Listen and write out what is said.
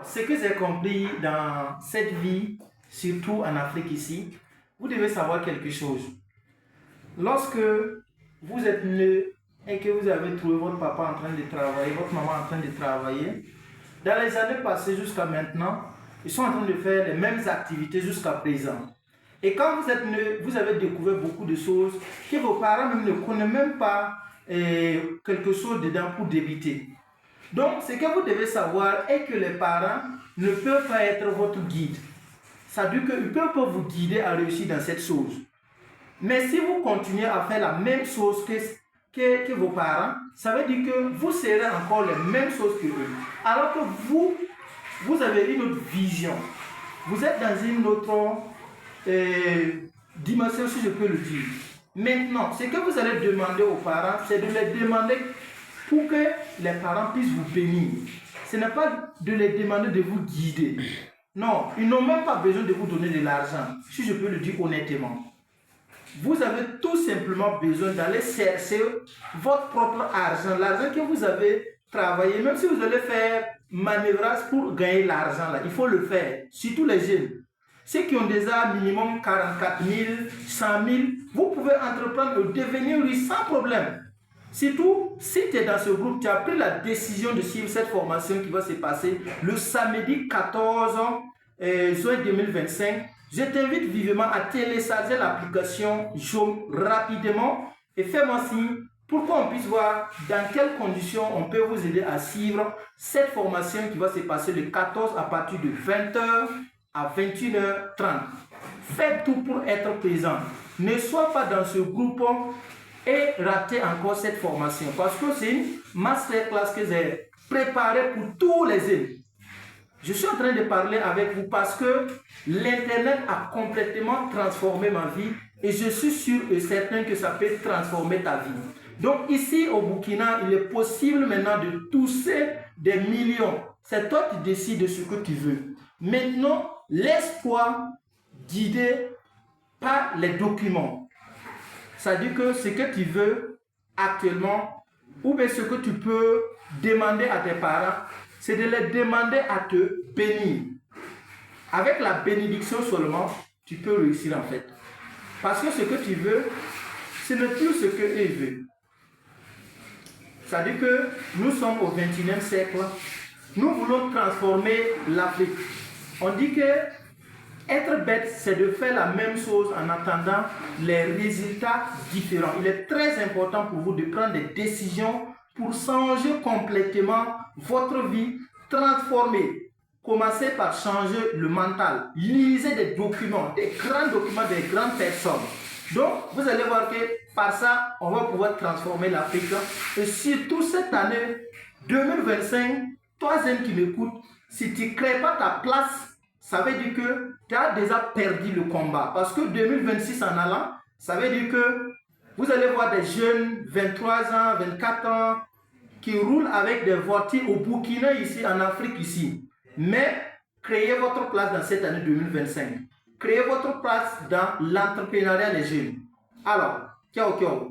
ce que j'ai compris dans cette vie, surtout en Afrique ici, vous devez savoir quelque chose. Lorsque vous êtes né et que vous avez trouvé votre papa en train de travailler, votre maman en train de travailler, dans les années passées jusqu'à maintenant, ils sont en train de faire les mêmes activités jusqu'à présent. Et quand vous êtes né, vous avez découvert beaucoup de choses que vos parents même ne connaissent même pas quelque chose dedans pour débuter. Donc, ce que vous devez savoir est que les parents ne peuvent pas être votre guide. Ça veut dire qu'ils ne peuvent pas vous guider à réussir dans cette chose. Mais si vous continuez à faire la même chose que vos parents, ça veut dire que vous serez encore les mêmes choses que eux. Alors que vous avez une autre vision. Vous êtes dans une autre dimension, si je peux le dire. Maintenant, ce que vous allez demander aux parents, c'est de les demander pour que les parents puissent vous bénir. Ce n'est pas de les demander de vous guider. Non, ils n'ont même pas besoin de vous donner de l'argent, si je peux le dire honnêtement. Vous avez tout simplement besoin d'aller chercher votre propre argent, l'argent que vous avez travaillé. Même si vous allez faire manœuvrage pour gagner l'argent, là, il faut le faire, surtout les jeunes. Ceux qui ont déjà minimum 44 000, 100 000, vous pouvez entreprendre de devenir riche sans problème. Surtout, si tu es dans ce groupe, tu as pris la décision de suivre cette formation qui va se passer le samedi 14 juin 2025. Je t'invite vivement à télécharger l'application JOM rapidement et fais-moi signe pour qu'on puisse voir dans quelles conditions on peut vous aider à suivre cette formation qui va se passer le 14 à partir de 20h à 21h30. Faites tout pour être présent. Ne sois pas dans ce groupe et rater encore cette formation parce que c'est une masterclass que j'ai préparée pour tous les élèves. Je suis en train de parler avec vous parce que l'Internet a complètement transformé ma vie et je suis sûr et certain que ça peut transformer ta vie. Donc ici au Burkina, il est possible maintenant de toucher des millions. C'est toi qui décides de ce que tu veux. Maintenant, laisse-toi guider par les documents. C'est-à-dire que ce que tu veux actuellement, ou bien ce que tu peux demander à tes parents, c'est de les demander à te bénir. Avec la bénédiction seulement, tu peux réussir en fait. Parce que ce que tu veux, ce n'est plus ce qu'eux veulent. C'est-à-dire que nous sommes au XXIe siècle. Nous voulons transformer l'Afrique. On dit que être bête, c'est de faire la même chose en attendant les résultats différents. Il est très important pour vous de prendre des décisions pour changer complètement votre vie, transformer. Commencez par changer le mental. Lisez des documents, des grands documents, des grandes personnes. Donc, vous allez voir que par ça, on va pouvoir transformer l'Afrique. Et surtout cette année 2025, toi qui m'écoutes, si tu ne crées pas ta place, ça veut dire que tu as déjà perdu le combat. Parce que 2026 en allant, ça veut dire que vous allez voir des jeunes, 23 ans, 24 ans, qui roulent avec des voitures au Burkina ici, en Afrique ici. Mais créez votre place dans cette année 2025. Créez votre place dans l'entrepreneuriat des jeunes. Alors, ciao, ciao.